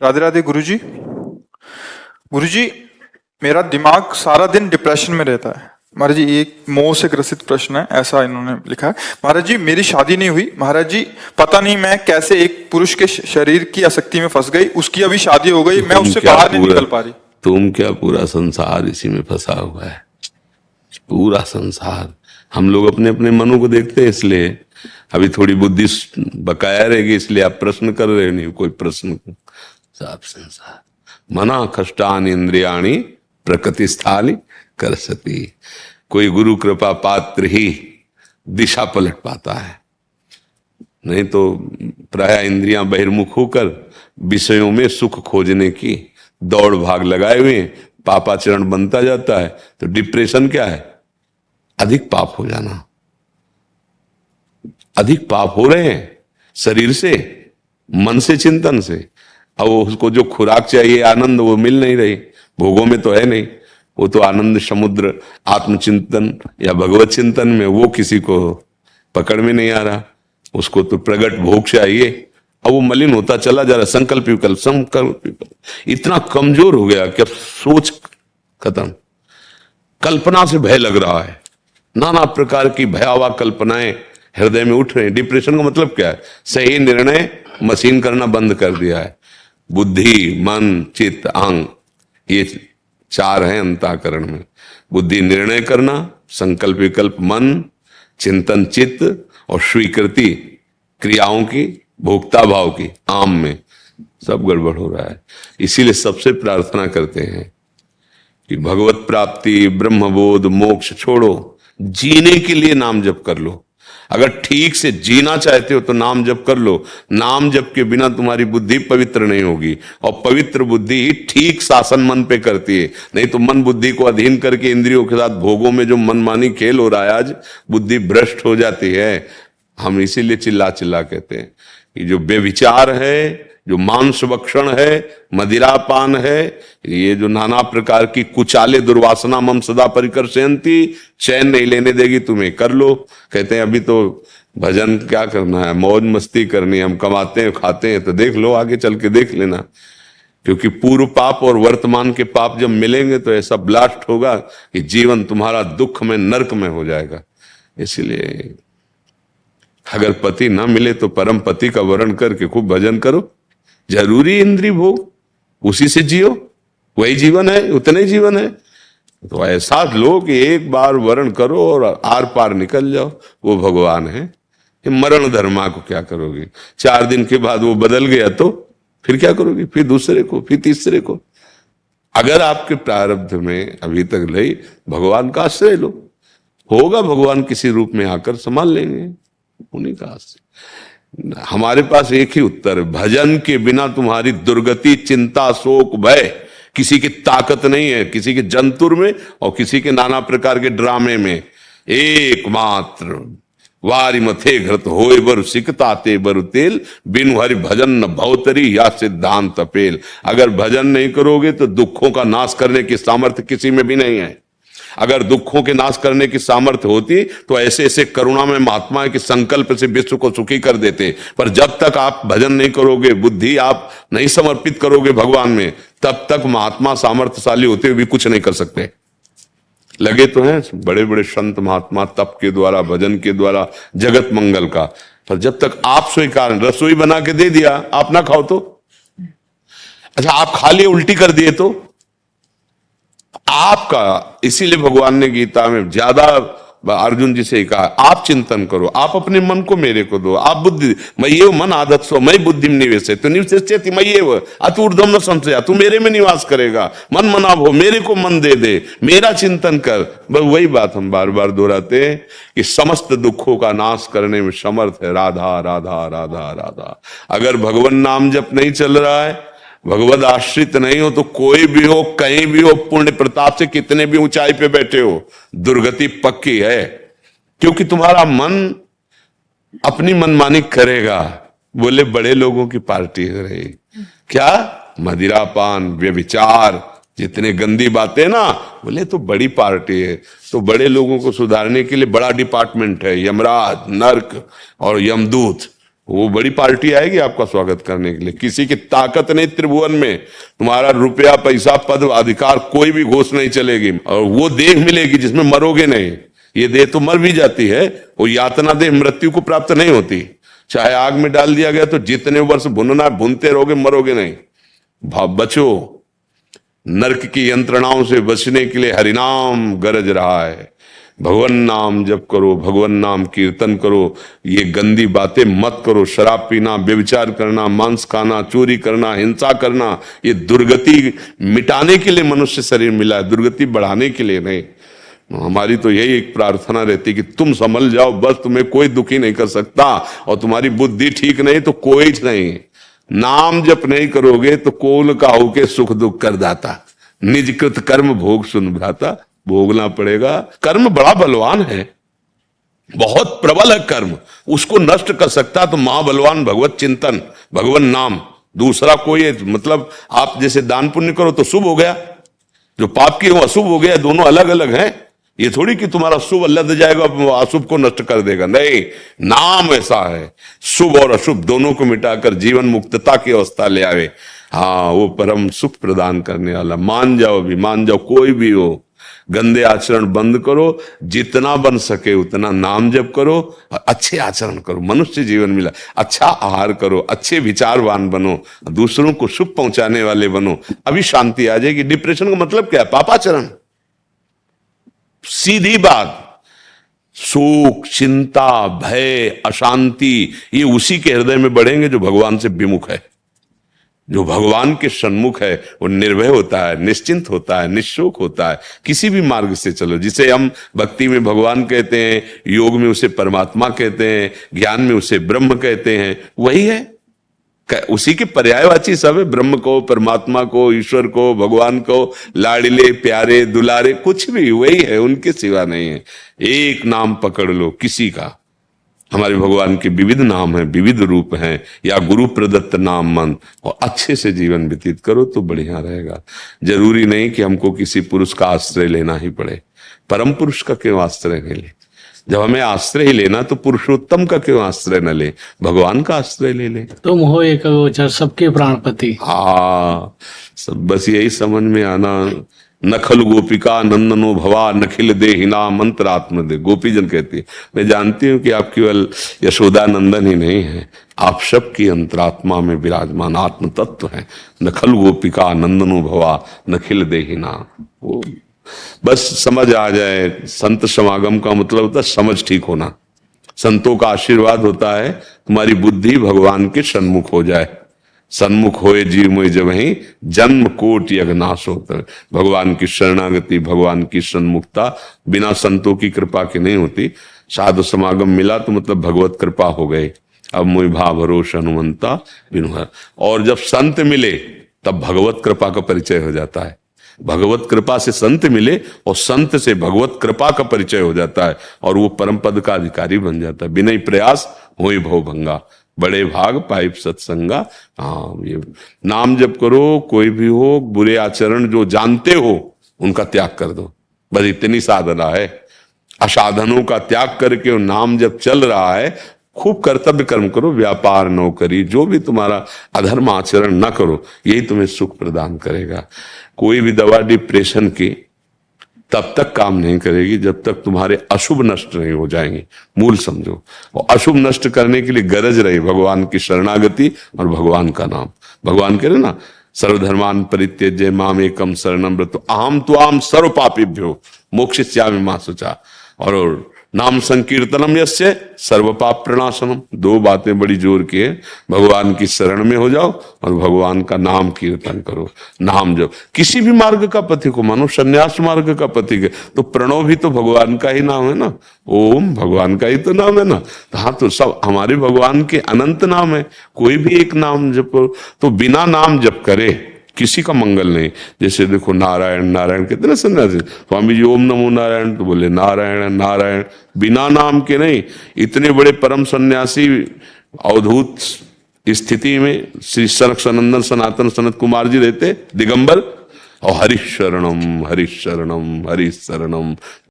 राधे राधे गुरुजी। गुरुजी, मेरा दिमाग सारा दिन डिप्रेशन में रहता है। महाराज जी, एक मोह से ग्रसित प्रश्न है, ऐसा इन्होंने लिखा है। महाराज जी, मेरी शादी नहीं हुई। महाराज जी, पता नहीं मैं कैसे एक पुरुष के शरीर की आसक्ति में फंस गई। उसकी अभी शादी हो गई, मैं उससे बाहर नहीं निकल पा रही। तुम क्या, पूरा संसार इसी में फंसा हुआ है। पूरा संसार। हम लोग अपने अपने मनों को देखते हैं, इसलिए अभी थोड़ी बुद्धि बकाया रहेगी, इसलिए आप प्रश्न कर रहे नहीं कोई प्रश्न। सब संसार मना कष्टानि इंद्रियाणि प्रकृति स्थाली कर सती। कोई गुरु कृपा पात्र ही दिशा पलट पाता है, नहीं तो प्राय इंद्रियां बहिर्मुख होकर विषयों में सुख खोजने की दौड़ भाग लगाए हुए पापाचरण बनता जाता है। तो डिप्रेशन क्या है? अधिक पाप हो जाना। अधिक पाप हो रहे हैं शरीर से, मन से, चिंतन से। अब उसको जो खुराक चाहिए आनंद, वो मिल नहीं रही, भोगों में तो है नहीं। वो तो आनंद समुद्र आत्मचिंतन या भगवत चिंतन में, वो किसी को पकड़ में नहीं आ रहा। उसको तो प्रगट भोग चाहिए। अब वो मलिन होता चला जा रहा। संकल्प विकल्प इतना कमजोर हो गया कि अब सोच खत्म। कल्पना से भय लग रहा है, नाना प्रकार की भयावह कल्पनाएं हृदय में उठ रहे हैं। डिप्रेशन का मतलब क्या है? सही निर्णय मशीन करना बंद कर दिया है। बुद्धि, मन, चित्त, अहंग, ये चार हैं अंतःकरण में। बुद्धि निर्णय करना, संकल्प विकल्प मन, चिंतन चित्त, और स्वीकृति क्रियाओं की, भोक्ता भाव की, आम में सब गड़बड़ हो रहा है। इसीलिए सबसे प्रार्थना करते हैं कि भगवत प्राप्ति, ब्रह्मबोध, मोक्ष छोड़ो, जीने के लिए नाम जप कर लो। अगर ठीक से जीना चाहते हो तो नाम जप कर लो। नाम जप के बिना तुम्हारी बुद्धि पवित्र नहीं होगी, और पवित्र बुद्धि ही ठीक शासन मन पे करती है। नहीं तो मन बुद्धि को अधीन करके इंद्रियों के साथ भोगों में जो मनमानी खेल हो रहा है, आज बुद्धि भ्रष्ट हो जाती है। हम इसीलिए चिल्ला चिल्ला कहते हैं कि जो बेविचार है, जो मांस भक्षण है, मदिरापान है, ये जो नाना प्रकार की कुचाले दुर्वासना मम सदा परिकर्षयन्ति, चैन नहीं लेने देगी तुम्हें, कर लो। कहते हैं अभी तो भजन क्या करना है, मौज मस्ती करनी है, हम कमाते हैं खाते हैं, तो देख लो, आगे चल के देख लेना। क्योंकि पूर्व पाप और वर्तमान के पाप जब मिलेंगे तो ऐसा ब्लास्ट होगा कि जीवन तुम्हारा दुख में, नरक में हो जाएगा। इसलिए अगर पति ना मिले तो परम पति का वरण करके खूब भजन करो। जरूरी इंद्रिय भोग, उसी से जियो, वही जीवन है, उतना ही जीवन है। तो ऐसा लो कि एक बार वरण करो और आर पार निकल जाओ, वो भगवान है। ये मरण धर्मा को क्या करोगे? 4 दिन के बाद वो बदल गया तो फिर क्या करोगे? फिर दूसरे को, फिर तीसरे को। अगर आपके प्रारब्ध में अभी तक नहीं, भगवान का आश्रय लो, होगा भगवान किसी रूप में आकर संभाल लेंगे। उन्हीं का आश्रय। हमारे पास एक ही उत्तर है, भजन के बिना तुम्हारी दुर्गति, चिंता, शोक, भय, किसी की ताकत नहीं है, किसी के जंतुर में और किसी के नाना प्रकार के ड्रामे में। एकमात्र वारी मथे घृत होए बर सिकताते बर तेल, बिनु हरि भजन न भवतरी या सिद्धांत पेल। अगर भजन नहीं करोगे तो दुखों का नाश करने की सामर्थ्य किसी में भी नहीं है। अगर दुखों के नाश करने की सामर्थ्य होती तो ऐसे ऐसे करुणा में महात्मा के संकल्प से विश्व को सुखी कर देते। पर जब तक आप भजन नहीं करोगे, बुद्धि आप नहीं समर्पित करोगे भगवान में, तब तक महात्मा सामर्थ्यशाली होते हुए भी कुछ नहीं कर सकते। लगे तो हैं बड़े बड़े संत महात्मा तप के द्वारा, भजन के द्वारा जगत मंगल का, पर जब तक आप स्वीकार, रसोई बना के दे दिया, आप ना खाओ तो, अच्छा आप खा लिए उल्टी कर दिए तो आपका। इसीलिए भगवान ने गीता में ज्यादा अर्जुन जी से ही कहा, आप चिंतन करो, आप अपने मन को मेरे को दो, आप बुद्धि मय्येव मन आदत सो मई बुद्धि निवेश तो निवेश मय्येव अतुर्धम न संशया, तू मेरे में निवास करेगा। मन मनाव हो, मेरे को मन दे दे, मेरा चिंतन कर। बस वही बात हम बार बार दोहराते हैं कि समस्त दुखों का नाश करने में समर्थ है राधा राधा राधा राधा। अगर भगवान नाम जप नहीं चल रहा है, भगवत आश्रित नहीं हो, तो कोई भी हो, कहीं भी हो, पुण्य प्रताप से कितने भी ऊंचाई पे बैठे हो, दुर्गति पक्की है। क्योंकि तुम्हारा मन अपनी मनमानी करेगा। बोले बड़े लोगों की पार्टी हो रही, क्या मदिरापान, व्यभिचार, जितने गंदी बातें ना, बोले तो बड़ी पार्टी है। तो बड़े लोगों को सुधारने के लिए बड़ा डिपार्टमेंट है, यमराज, नर्क और यमदूत। वो बड़ी पार्टी आएगी आपका स्वागत करने के लिए। किसी की ताकत नहीं त्रिभुवन में, तुम्हारा रुपया पैसा पद अधिकार कोई भी घोष नहीं चलेगी। और वो देह मिलेगी जिसमें मरोगे नहीं। ये देह तो मर भी जाती है, वो यातना देह मृत्यु को प्राप्त नहीं होती। चाहे आग में डाल दिया गया तो जितने वर्ष भुनना भुनते रहोगे, मरोगे नहीं। बचो, नरक की यंत्रणाओं से बचने के लिए हरिनाम गरज रहा है। भगवान नाम जप करो, भगवान नाम कीर्तन करो, ये गंदी बातें मत करो। शराब पीना, व्यभिचार करना, मांस खाना, चोरी करना, हिंसा करना, ये दुर्गति मिटाने के लिए मनुष्य शरीर मिला है, दुर्गति बढ़ाने के लिए नहीं। हमारी तो यही एक प्रार्थना रहती कि तुम संभल जाओ, बस तुम्हें कोई दुखी नहीं कर सकता। और तुम्हारी बुद्धि ठीक नहीं तो कोई नहीं। नाम जप नहीं करोगे तो कोल का होके सुख दुख कर दाता, निज कृत कर्म भोग सुन भ्राता। भोगना पड़ेगा। कर्म बड़ा बलवान है, बहुत प्रबल है कर्म, उसको नष्ट कर सकता तो महाबलवान भगवत चिंतन, भगवान नाम। दूसरा कोई मतलब आप जैसे दान पुण्य करो तो शुभ हो गया, जो पाप की वो अशुभ हो गया, दोनों अलग अलग हैं। ये थोड़ी कि तुम्हारा शुभ लद जाएगा अशुभ को नष्ट कर देगा, नहीं। नाम ऐसा है, शुभ और अशुभ दोनों को मिटाकर जीवन मुक्तता की अवस्था ले आवे। हाँ, वो परम सुख प्रदान करने वाला। मान जाओ, भी मान जाओ, कोई भी हो, गंदे आचरण बंद करो, जितना बन सके उतना नाम जप करो और अच्छे आचरण करो। मनुष्य जीवन मिला, अच्छा आहार करो, अच्छे विचारवान बनो, दूसरों को सुख पहुंचाने वाले बनो, अभी शांति आ जाएगी। डिप्रेशन का मतलब क्या है? पापाचरण। सीधी बात। शोक, चिंता, भय, अशांति, ये उसी के हृदय में बढ़ेंगे जो भगवान से विमुख है। जो भगवान के सन्मुख है वो निर्भय होता है, निश्चिंत होता है, निशोक होता है। किसी भी मार्ग से चलो, जिसे हम भक्ति में भगवान कहते हैं, योग में उसे परमात्मा कहते हैं, ज्ञान में उसे ब्रह्म कहते हैं, वही है। उसी के पर्यायवाची सब है। ब्रह्म को, परमात्मा को, ईश्वर को, भगवान को, लाडले प्यारे दुलारे, कुछ भी वही है, उनके सिवा नहीं है। एक नाम पकड़ लो किसी का। हमारे भगवान के विविध नाम हैं, विविध रूप हैं, या गुरु प्रदत्त नाम मन, और अच्छे से जीवन व्यतीत करो तो बढ़िया रहेगा। जरूरी नहीं कि हमको किसी पुरुष का आश्रय लेना ही पड़े। परम पुरुष का क्यों आश्रय नहीं ले? जब हमें आश्रय ही लेना तो पुरुषोत्तम का क्यों आश्रय न ले? भगवान का आश्रय ले ले। तुम हो एक गोचर सबके प्राणपति। हाँ, सब बस यही समझ में आना। नखल गोपिका नंदनो भवा नखिल देहिना मंत्रात्म दे। गोपीजन कहती है, मैं जानती हूं कि आप केवल यशोदा नंदन ही नहीं है, आप सबकी अंतरात्मा में विराजमान आत्म तत्व हैं। नखल गोपिका नंदनो भवा नखिल देहिना। वो बस समझ आ जाए। संत समागम का मतलब होता है समझ ठीक होना। संतों का आशीर्वाद होता है तुम्हारी बुद्धि भगवान के सन्मुख हो जाए। सन्मुख होए जीव मोहि जब ही जन्म कोट यज्ञनाश होता है। भगवान की शरणागति, भगवान की सन्मुखता बिना संतों की कृपा के नहीं होती। साधु समागम मिला तो मतलब भगवत कृपा हो गई। अब मोहि भाव भरोस हनुमंता बिनु। और जब संत मिले तब भगवत कृपा का परिचय हो जाता है। भगवत कृपा से संत मिले और संत से भगवत कृपा का परिचय हो जाता है, और वो परम पद का अधिकारी बन जाता है। बिना प्रयास होई भव भंगा, बड़े भाग पाइप सत्संगा। हाँ, ये नाम जप करो। कोई भी हो, बुरे आचरण जो जानते हो उनका त्याग कर दो, बस इतनी साधना है। असाधनों का त्याग करके नाम जब चल रहा है, खूब कर्तव्य कर्म करो, व्यापार नौकरी जो भी तुम्हारा अधर्म आचरण न करो, यही तुम्हें सुख प्रदान करेगा। कोई भी दवा डिप्रेशन की तब तक काम नहीं करेगी जब तक तुम्हारे अशुभ नष्ट नहीं हो जाएंगे। मूल समझो। और अशुभ नष्ट करने के लिए गरज रही भगवान की शरणागति और भगवान का नाम। भगवान कह रहे ना, सर्वधर्मान परित्यज्य माम एकम शरणम व्रत अहम त्वाम सर्व पापेभ्यो मोक्षयिष्यामि मा शुचा। और नाम संकीर्तनम यस्य सर्व पाप प्रणाशनम। दो बातें बड़ी जोर की है। भगवान की शरण में हो जाओ और भगवान का नाम कीर्तन करो। नाम जब किसी भी मार्ग का पथिक को मानो, संन्यास मार्ग का पथिक है तो प्रणव भी तो भगवान का ही नाम है ना। ओम भगवान का ही तो नाम है ना। हाँ, तो सब हमारे भगवान के अनंत नाम है, कोई भी एक नाम जपो। तो बिना नाम जप करे किसी का मंगल नहीं। जैसे देखो नारायण नारायण कितने सन्यासी, स्वामी जी ओम नमो नारायण तो बोले नारायण नारायण, बिना नाम के नहीं। इतने बड़े परम सन्यासी अवधूत स्थिति में श्री सनक सनंदन सनातन सनत कुमार जी रहते दिगंबर, और हरिशरणम हरिशरणम हरिशरणम